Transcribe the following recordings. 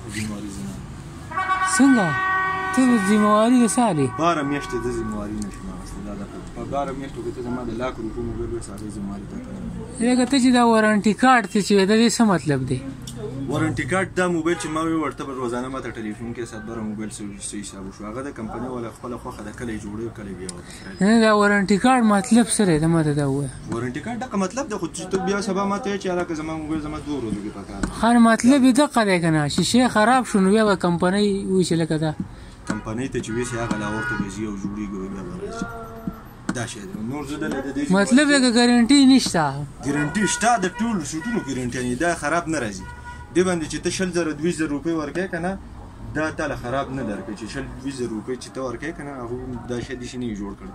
خو ذمواري زه نه څنګه ته ذمواري د څه دی 12 میاشتې د ذمواري نشم اخیستی دا په 12 میاشتو کې ته زما د لاک روپو موبایل وایي هغې ذمواري تا کړی لکه ته چې دا وارنټي کارډ ته چې د دې څه مطلب دی وارنټي کارت دا موبایل چې ما وی ورته به روزانه ماته ټلیفون کې سات بره موبایل څه حساب وشو هغه د کمپنۍ والا خپله خوښه ده کله یې جوړوي کله یې بیا ورته نه دا وارنټي کارډ مطلب څه دی ته ماته دا ووایه وارنټي کارت دغه مطلب دی خو چې ته بیا سبا ماته وایې چې هلکه زما موبایل زما 2 ورځو کې پکار دی خیر مطلب یې دغه دی که نه شیشې خراب شو نو بیا به کمپنۍ وایي چې لکه دا کمپنۍ ته چې ویسې هغه لاور ته به ځي او جوړېږي او بیا به راځي دا شی دی نور زه دلته د دې مطلب یې که ګارنټي نشته ګارنټي شته د ټولو سوټونو ګارنټي یعنې دا خراب نه راځي دې باندې چې ته 200,000 روپۍ ورکوې که نه دا تاله خراب نه درکوي چې 200,000 روپۍ چې ته ورکوې که نه هغوی دا شی داسې نه وي جوړ کړی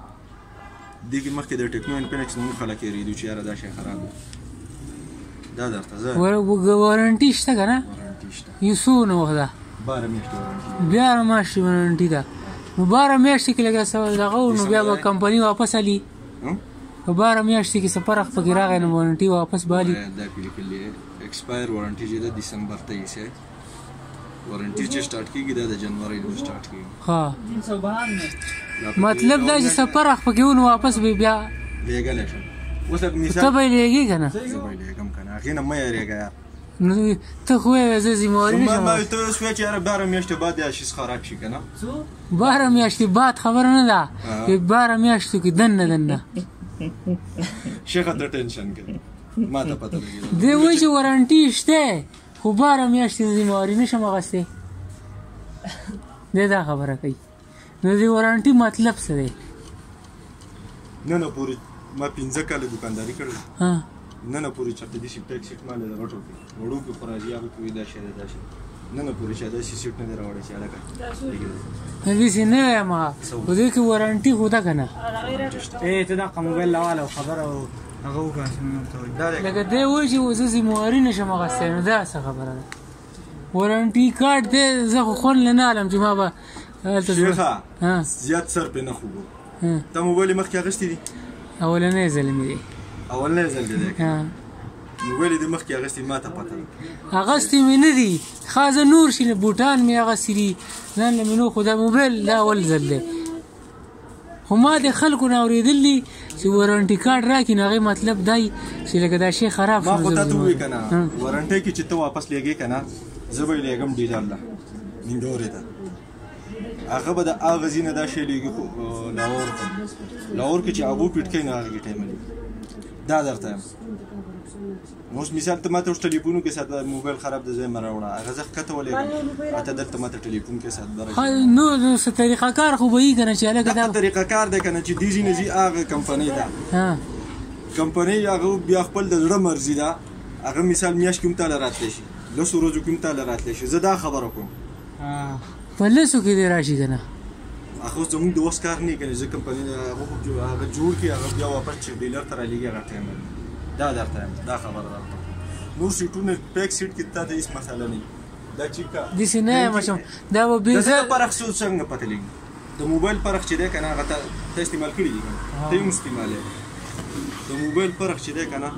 دې کې مخکې د ټیکنو انفینکس نه موږ خلک یېرېدو چې یاره دا شی خراب دی دا درته زه وارنټي شته که نه وارنټي شته یو څونه وخت ده 12 میاشتې وارنټي 12 میاشتې وارنټي ده نو 12 میاشتې کې لکه دغه نو بیا به کمپنۍ واپس الي په 12 میاشتې کې څه فرق پکې راغی نو وارنټي واپس به الي دا پې لیکلي expire warranty چې ده दिसंबर 23 है वारंटी چې سٹارټ کیږي دا د جنوري نه سٹارټ کیږي ها مطلب دا چې سفر اخ پکې ونه واپس به بیا لګل شي اوس مثال ته به لګي کنه زه به لګم کنه اخی نه مې ریګا نو ته خو یې زه زمواري نشم ما ته اوس وی چې 12 میاشتې بعد یا شي خراب شي کنه 12 میاشتې بعد خبر نه ده 12 میاشتې کې دنه شیخه ته ټینشن کوي ما ته پته لګي دی وایي چې وارنټي شته خو 12 میاشتې زمواري نشم اخیستی دی دا خبره کوي نو د وارنټي مطلب څه دی نه پورې ما 15 کاله دکانداري کړې ها نه پورې چرته دې سیټ سیټ مال د غټو وړو کې خراجي هغه کوي دا شی دا شی نه پورې چې دا سیټ نه راوړی چې علاقه دې سي نه ما خو دې کې وارنټي خو دا کنه ته دا موبایل لاواله خبره هغه وکړه لکه دی وایي چې زه زمواري نشم اخیستی نو دا څه خبره ده وارنټي کارډ دی زه خو خوند نه علم چې ما به شیخه زیات سر پې نه خوږو تا موبایل یې مخکې اخیستی دي اولنی ځل مې دی اولنی ځل دی موبایل یې د مخکې اخیستی ما ته پته اخیستی مې نه دي ښه زه نور شي بوټان مې اخیستي دي ځان له مې نو خو دا موبایل دا اول ځل دی خو ما د خلکو نه اورېدلي چې وارنټي کارډ راکړي نو هغې مطلب دی چې لکه دا شی خراب شو ما خو تا ته ووایي که نه وارنټۍ کې چې ته واپس لیږې که نه زه به یې لیږم ډیلر له ننګورې ته هغه به د هغه ځای نه دا شی لیږي لاهور کې چې ابو پیټ کوي نو هغه کې ټایمه لیږي دا درته یم اوس مثال ته ماته اوس ټلیفون کې ساته موبایل خراب د ځای مه راوړه هغه زه ښکته ولېږم اته دلته ماته ټلیفون کې سات بره نو څه طریقه کار خو به وي که نه چې هلکه دغه طریقه کار دی که نه چې دې ځای نه ځي هغه کمپنۍ ده کمپنۍ هغه بیا خپل د زړه مرضي ده هغه مثال میاشت کې هم تاله راتلی شي 10 ورځو کې هم تاله راتلی شي زه دا خبره کوم په لسو کې دې راشي که نه هغه اوس زموږ د وس کار نه کوي زه کمپنۍ هغه جوړ کړي هغه بیا واپس چې ډیلر ته رالېږي هغه ټایم دا درته یم دا خبره درته نور سیټونه پیک سیټ کې تا ته هېڅ مسله نه دا چې داسې نه یم اچم دا به د فرق څنګه پته لګي د موبایل فرق چې دی که نه هغه ته استعمال کړي دي که نه ته یې هم استعمالوې د موبایل فرق چې دی که نه